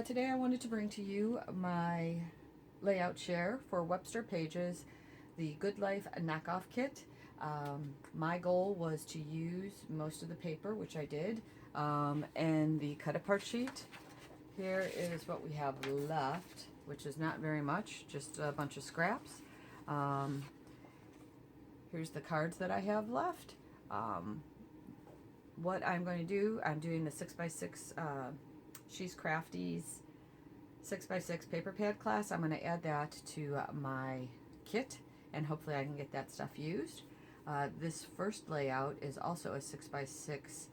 Today I wanted to bring to you my layout share for Webster Pages, the Good Life knockoff kit. My goal was to use most of the paper, which I did, and the cut apart sheet. Here is what we have left, which is not very much, just a bunch of scraps. Here's the cards that I have left. What I'm going to do, I'm doing the 6x6 She's Crafty's 6x6 paper pad class. I'm going to add that to my kit, and hopefully I can get that stuff used. This first layout is also a 6x6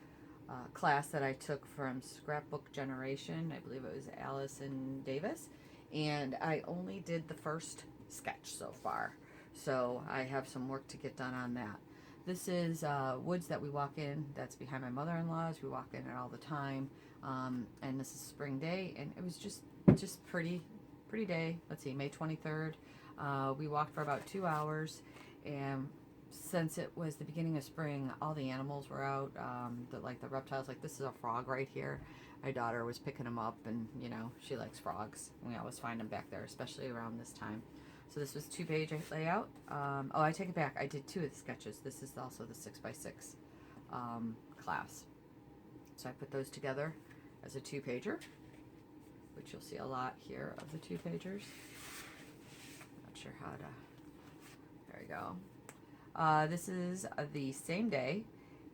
class that I took from Scrapbook Generation. I believe it was Allison Davis, and I only did the first sketch so far, so I have some work to get done on that. This is woods that we walk in. That's behind my mother-in-law's. We walk in it all the time, and this is spring day, and it was just pretty day. Let's see, May 23rd. We walked for about 2 hours, and since it was the beginning of spring, all the animals were out. Like the reptiles, like this is a frog right here. My daughter was picking them up, and you know, she likes frogs. We always find them back there, especially around this time. So this was 2-page layout. Oh, I take it back. I did 2 of the sketches. This is also the 6x6 class. So I put those together as a 2-pager, which you'll see a lot here of the 2-pagers. Not sure how to, there we go. This is the same day,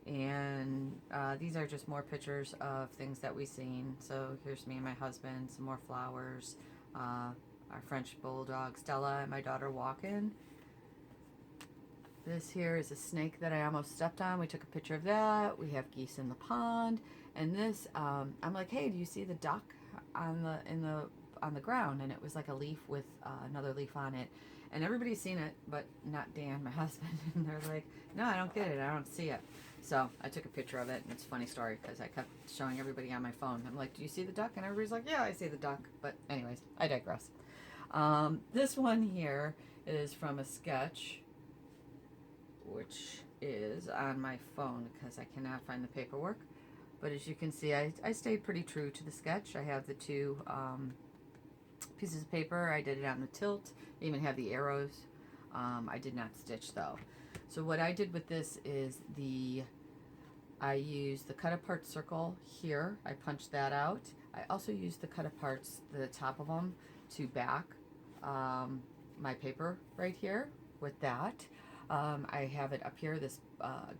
and these are just more pictures of things that we've seen. So here's me and my husband, some more flowers, our French bulldog Stella and my daughter walking. This here is a snake that I almost stepped on. We took a picture of that. We have geese in the pond, and this I'm like, hey, do you see the duck on the ground? And it was like a leaf with another leaf on it, and everybody's seen it, but not Dan, my husband. And they're like, no, I don't get it, I don't see it. So I took a picture of it, and it's a funny story because I kept showing everybody on my phone. I'm like, do you see the duck? And everybody's like, yeah, I see the duck. But anyways, I digress. This one here is from a sketch, which is on my phone because I cannot find the paperwork. But as you can see, I stayed pretty true to the sketch. I have the 2 pieces of paper. I did it on the tilt. I even have the arrows. I did not stitch though. So what I did with this is I used the cut apart circle here. I punched that out. I also used the cut aparts, the top of them, to back my paper right here with that. I have it up here, this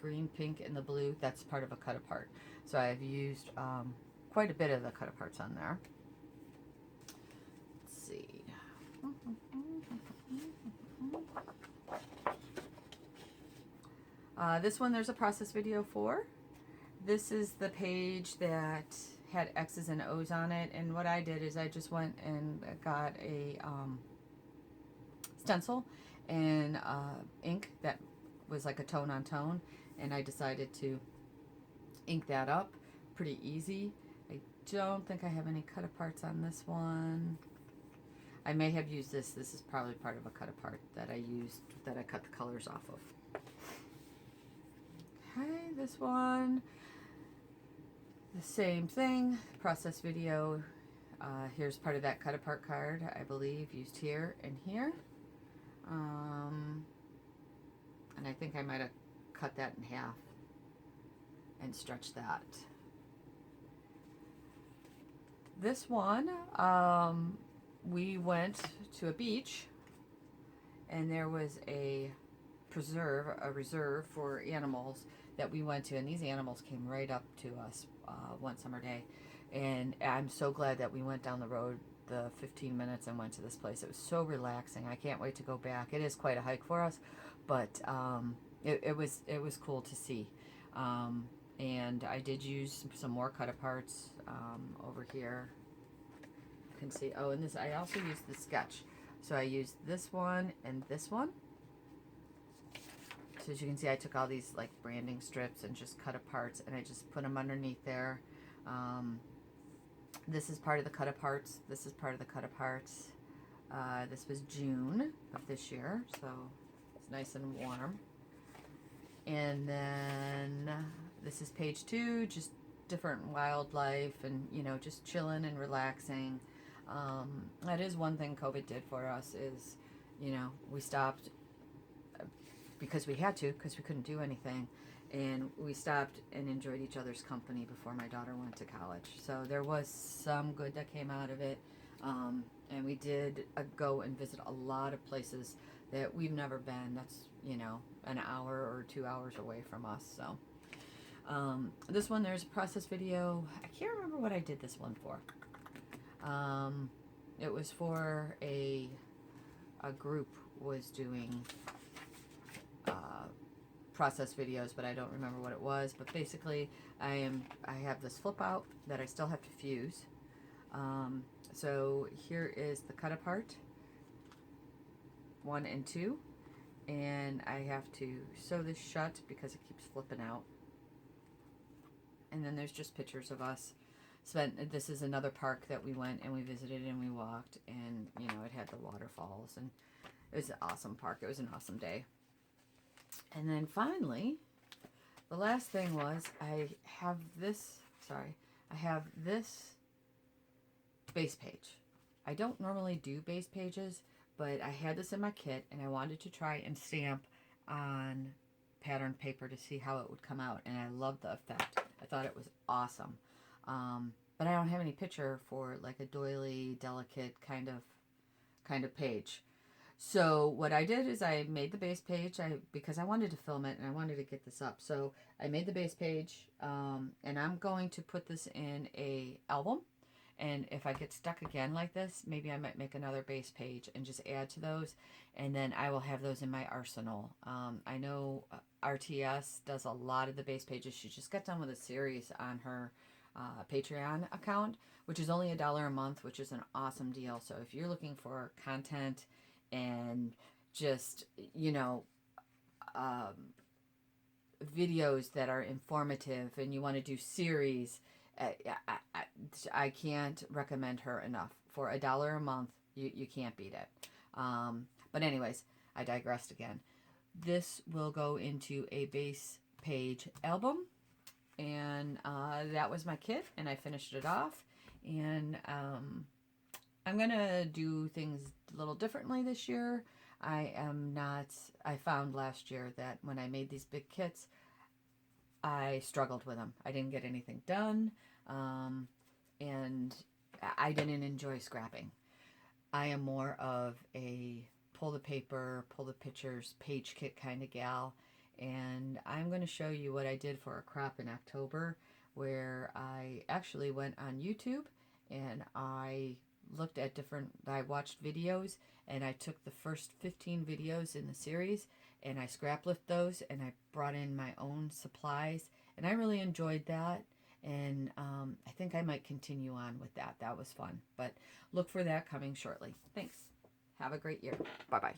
green, pink, and the blue. That's part of a cut apart. So I've used quite a bit of the cut aparts on there. Let's see. This one there's a process video for. This is the page that had X's and O's on it, and what I did is I just went and got a stencil and ink that was like a tone on tone, and I decided to ink that up. Pretty easy. I don't think I have any cut aparts on this one. I may have used this. This is probably part of a cut apart that I used, that I cut the colors off of. Okay, this one, the same thing, process video. Here's part of that cut apart card, I believe, used here and here. And I think I might have cut that in half and stretched that. This one, we went to a beach, and there was a reserve for animals that we went to, and these animals came right up to us one summer day, and I'm so glad that we went down the road the 15 minutes and went to this place. It was so relaxing. I can't wait to go back. It is quite a hike for us, but it was cool to see. And I did use some more cut aparts over here. You can see, oh, and this, I also used the sketch. So I used this one and this one. So as you can see, I took all these like branding strips and just cut aparts, and I just put them underneath there. This is part of the cut aparts. This is part of the cut aparts. This was June of this year, so it's nice and warm. And then this is page 2, just different wildlife and, you know, just chilling and relaxing. That is one thing COVID did for us is, you know, we stopped because we had to, because we couldn't do anything. And we stopped and enjoyed each other's company before my daughter went to college. So there was some good that came out of it. And we did go and visit a lot of places that we've never been. That's, you know, an hour or 2 hours away from us. So this one, there's a process video. I can't remember what I did this one for. It was for a group was doing process videos, but I don't remember what it was. But basically, I have this flip out that I still have to fuse. So here is the cut apart, 1 and 2, and I have to sew this shut because it keeps flipping out. And then there's just pictures of us. This is another park that we went and we visited and we walked, and you know, it had the waterfalls, and it was an awesome park. It was an awesome day. And then finally, the last thing was I have this base page. I don't normally do base pages, but I had this in my kit and I wanted to try and stamp on pattern paper to see how it would come out, and I loved the effect. I thought it was awesome. But I don't have any picture for like a doily, delicate kind of page. So what I did is I made the base page because I wanted to film it and I wanted to get this up. So I made the base page, and I'm going to put this in a album. And if I get stuck again like this, maybe I might make another base page and just add to those. And then I will have those in my arsenal. I know RTS does a lot of the base pages. She just got done with a series on her Patreon account, which is only $1 a month, which is an awesome deal. So if you're looking for content and just, you know, videos that are informative and you want to do series, I can't recommend her enough. For $1 a month, you can't beat it. But anyways, I digressed again. This will go into a base page album, and that was my kit, and I finished it off. And I'm gonna do things a little differently this year. I found last year that when I made these big kits, I struggled with them. I didn't get anything done, and I didn't enjoy scrapping. I am more of a pull the paper, pull the pictures, page kit kind of gal. And I'm going to show you what I did for a crop in October, where I actually went on YouTube and I watched videos, and I took the first 15 videos in the series and I scrap lift those, and I brought in my own supplies, and I really enjoyed that. And I think I might continue on with that. That was fun. But look for that coming shortly. Thanks. Have a great year. Bye-bye.